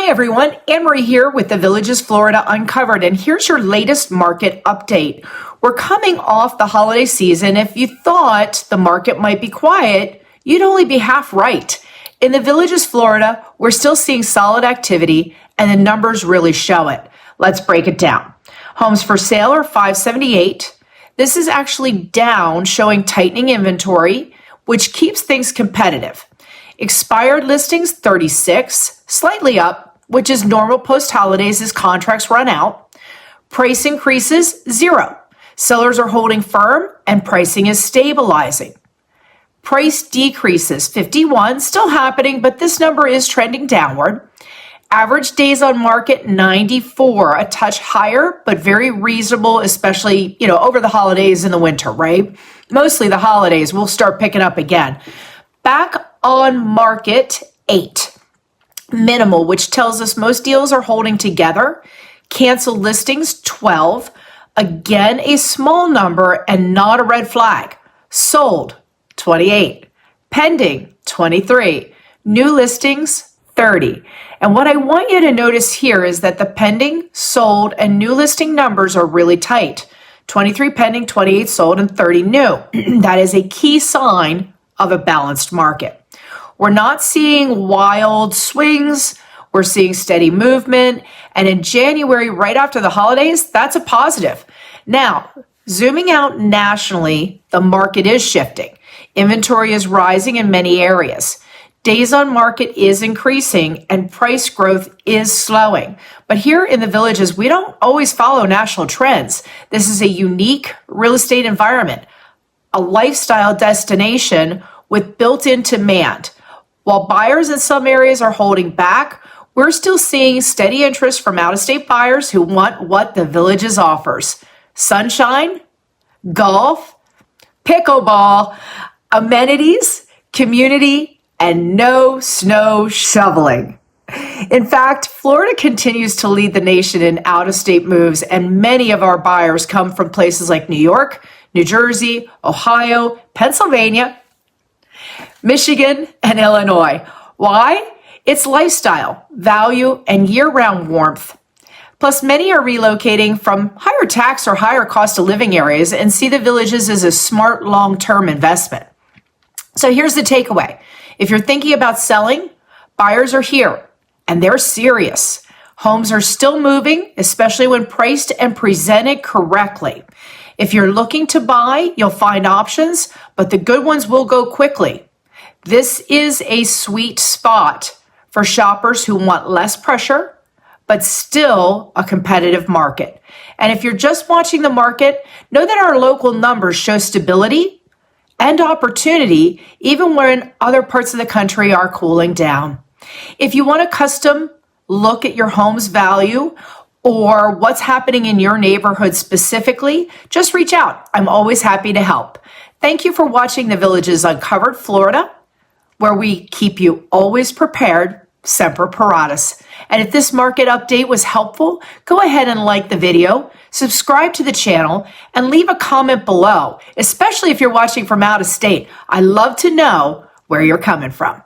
Hi everyone, Anne-Marie here with the Villages Florida Uncovered, and here's your latest market update. We're coming off the holiday season. If you thought the market might be quiet, you'd only be half right. In the Villages Florida, we're still seeing solid activity and the numbers really show it. Let's break it down. Homes for sale are 578. This is actually down, showing tightening inventory, which keeps things competitive. Expired listings 36, slightly up, which is normal post-holidays as contracts run out. Price increases 0. Sellers are holding firm and pricing is stabilizing. Price decreases 51, still happening, but this number is trending downward. Average days on market 94, a touch higher, but very reasonable, especially, over the holidays and the winter, right? Mostly the holidays, we'll start picking up again. Back on market 8, minimal, which tells us most deals are holding together. Canceled listings 12, again a small number and not a red flag. Sold 28, pending 23, new listings 30. And what I want you to notice here is that the pending, sold, and new listing numbers are really tight. 23 pending, 28 sold, and 30 new. That is a key sign of a balanced market. We're not seeing wild swings. We're seeing steady movement. And in January, right after the holidays, that's a positive. Now, zooming out nationally, the market is shifting. Inventory is rising in many areas. Days on market is increasing and price growth is slowing. But here in the Villages, we don't always follow national trends. This is a unique real estate environment, a lifestyle destination with built-in demand. While buyers in some areas are holding back, we're still seeing steady interest from out-of-state buyers who want what the Villages offers. Sunshine, golf, pickleball, amenities, community, and no snow shoveling. In fact, Florida continues to lead the nation in out-of-state moves, and many of our buyers come from places like New York, New Jersey, Ohio, Pennsylvania, Michigan, and Illinois. Why? It's lifestyle, value, and year-round warmth. Plus, many are relocating from higher tax or higher cost of living areas and see the Villages as a smart long-term investment. So here's the takeaway. If you're thinking about selling, buyers are here, and they're serious. Homes are still moving, especially when priced and presented correctly. If you're looking to buy, you'll find options, but the good ones will go quickly. This is a sweet spot for shoppers who want less pressure, but still a competitive market. And if you're just watching the market, know that our local numbers show stability and opportunity, even when other parts of the country are cooling down. If you want a custom look at your home's value or what's happening in your neighborhood specifically, just reach out. I'm always happy to help. Thank you for watching the Villages Uncovered Florida, where we keep you always prepared, Semper Paratus. And if this market update was helpful, go ahead and like the video, subscribe to the channel, and leave a comment below, especially if you're watching from out of state. I love to know where you're coming from.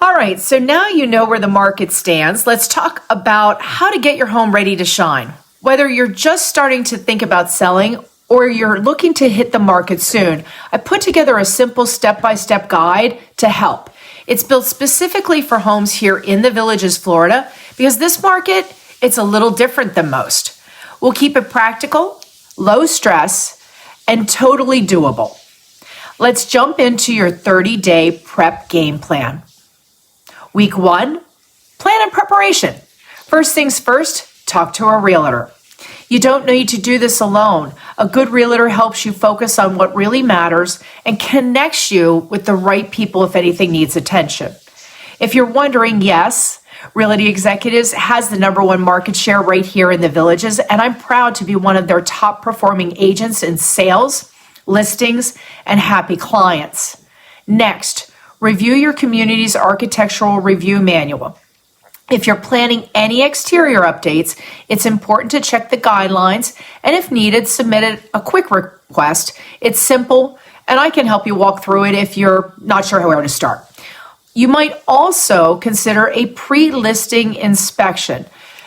All right, so now you know where the market stands. Let's talk about how to get your home ready to shine. Whether you're just starting to think about selling or you're looking to hit the market soon, I put together a simple step-by-step guide to help. It's built specifically for homes here in the Villages, Florida, because this market, it's a little different than most. We'll keep it practical, low stress, and totally doable. Let's jump into your 30-day prep game plan. Week 1, plan and preparation. First things first, talk to a realtor. You don't need to do this alone. A good realtor helps you focus on what really matters and connects you with the right people if anything needs attention. If you're wondering, yes, Realty Executives has the #1 market share right here in the Villages, and I'm proud to be one of their top performing agents in sales, listings, and happy clients. Next, review your community's architectural review manual. If you're planning any exterior updates, it's important to check the guidelines, and if needed, submit a quick request. It's simple, and I can help you walk through it if you're not sure where to start. You might also consider a pre-listing inspection.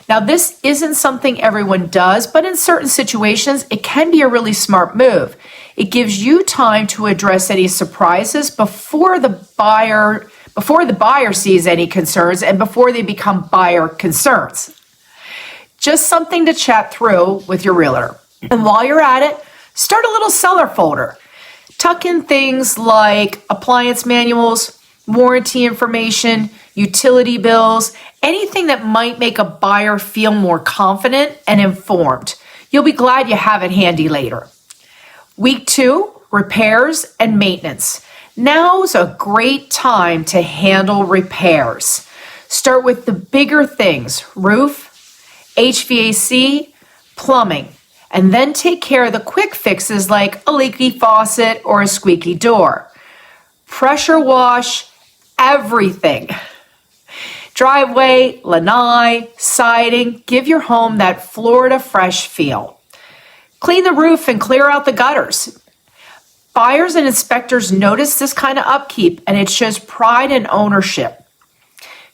Now, this isn't something everyone does, but in certain situations, it can be a really smart move. It gives you time to address any surprises before the buyer sees any concerns and before they become buyer concerns. Just something to chat through with your realtor. And while you're at it, start a little seller folder. Tuck in things like appliance manuals, warranty information, utility bills, anything that might make a buyer feel more confident and informed. You'll be glad you have it handy later. Week 2, repairs and maintenance. Now's a great time to handle repairs. Start with the bigger things, roof, HVAC, plumbing, and then take care of the quick fixes like a leaky faucet or a squeaky door. Pressure wash everything. Driveway, lanai, siding, give your home that Florida fresh feel. Clean the roof and clear out the gutters. Buyers and inspectors notice this kind of upkeep, and it shows pride and ownership.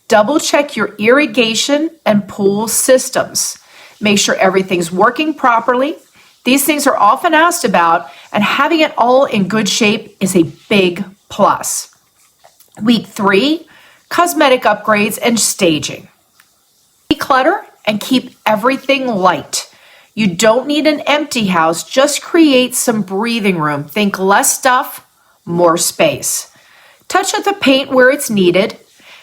Double check your irrigation and pool systems. Make sure everything's working properly. These things are often asked about, and having it all in good shape is a big plus. Week 3, cosmetic upgrades and staging. Declutter and keep everything light. You don't need an empty house, just create some breathing room. Think less stuff, more space. Touch up the paint where it's needed.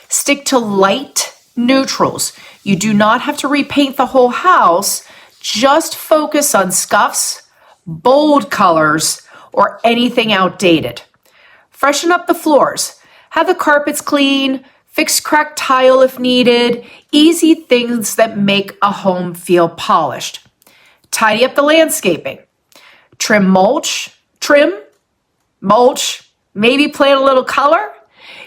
Stick to light neutrals. You do not have to repaint the whole house. Just focus on scuffs, bold colors, or anything outdated. Freshen up the floors. Have the carpets clean. Fix cracked tile if needed. Easy things that make a home feel polished. Tidy up the landscaping. Trim, mulch, maybe plant a little color.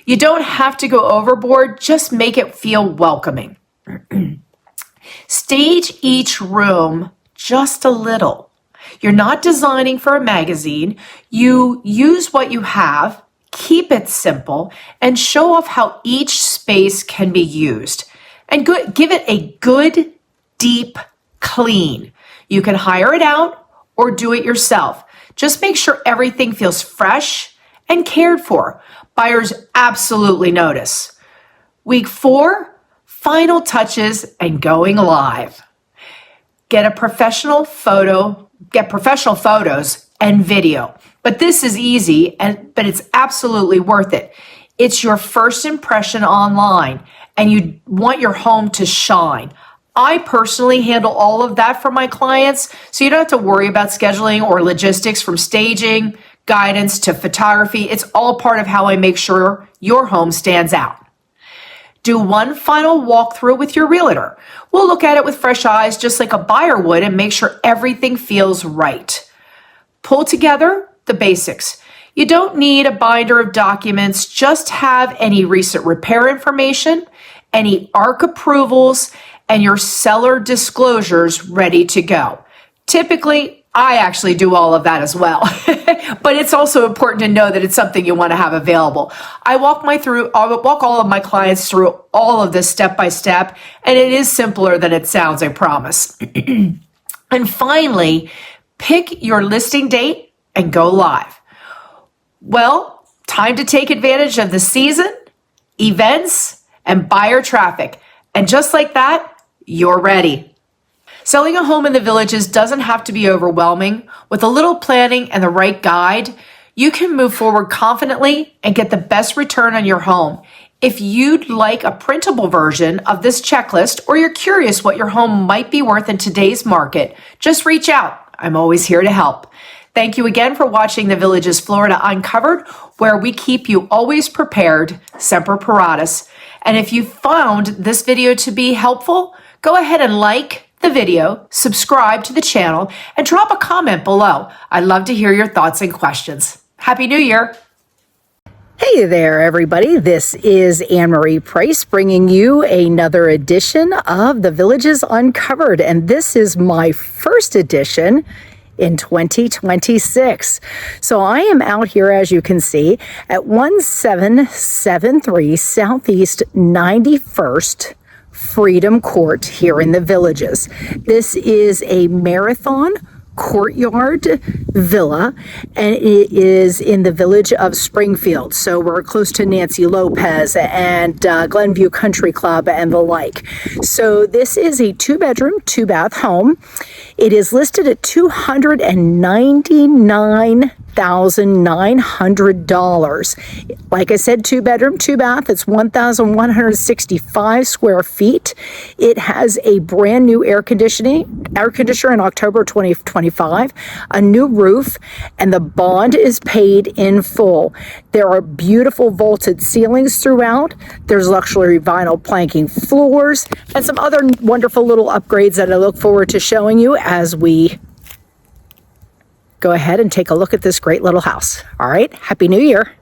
You don't have to go overboard, just make it feel welcoming. Stage each room just a little. You're not designing for a magazine. You use what you have, keep it simple, and show off how each space can be used. And give it a good, deep clean. You can hire it out or do it yourself. Just make sure everything feels fresh and cared for. Buyers absolutely notice. Week 4, final touches and going live. Get professional photos and video. But this is easy, but it's absolutely worth it. It's your first impression online, and you want your home to shine. I personally handle all of that for my clients, so you don't have to worry about scheduling or logistics, from staging, guidance to photography. It's all part of how I make sure your home stands out. Do one final walkthrough with your realtor. We'll look at it with fresh eyes, just like a buyer would, and make sure everything feels right. Pull together the basics. You don't need a binder of documents. Just have any recent repair information, any ARC approvals, and your seller disclosures ready to go. Typically, I actually do all of that as well, but it's also important to know that it's something you want to have available. I walk all of my clients through all of this step by step, and it is simpler than it sounds, I promise. And finally, pick your listing date and go live. Well, time to take advantage of the season, events, and buyer traffic. And just like that, you're ready. Selling a home in the Villages doesn't have to be overwhelming. With a little planning and the right guide, you can move forward confidently and get the best return on your home. If you'd like a printable version of this checklist, or you're curious what your home might be worth in today's market, just reach out. I'm always here to help. Thank you again for watching the Villages Florida Uncovered, where we keep you always prepared, Semper Paratus. And if you found this video to be helpful, go ahead and like the video, subscribe to the channel, and drop a comment below. I'd love to hear your thoughts and questions. Happy New Year! Hey there, everybody. This is Anne-Marie Price bringing you another edition of the Villages Uncovered, and this is my first edition in 2026. So I am out here, as you can see, at 1773 Southeast 91st Freedom Court here in the Villages. This is a marathon courtyard villa, and it is in the village of Springfield. So we're close to Nancy Lopez and Glenview Country Club and the like. So this is a 2-bedroom, 2-bath home. It is listed at $299,900. Like I said, 2-bedroom, 2-bath. It's 1,165 square feet. It has a brand new air conditioner in October 2025, a new roof, and the bond is paid in full. There are beautiful vaulted ceilings throughout. There's luxury vinyl planking floors and some other wonderful little upgrades that I look forward to showing you as we go ahead and take a look at this great little house. All right, Happy New Year.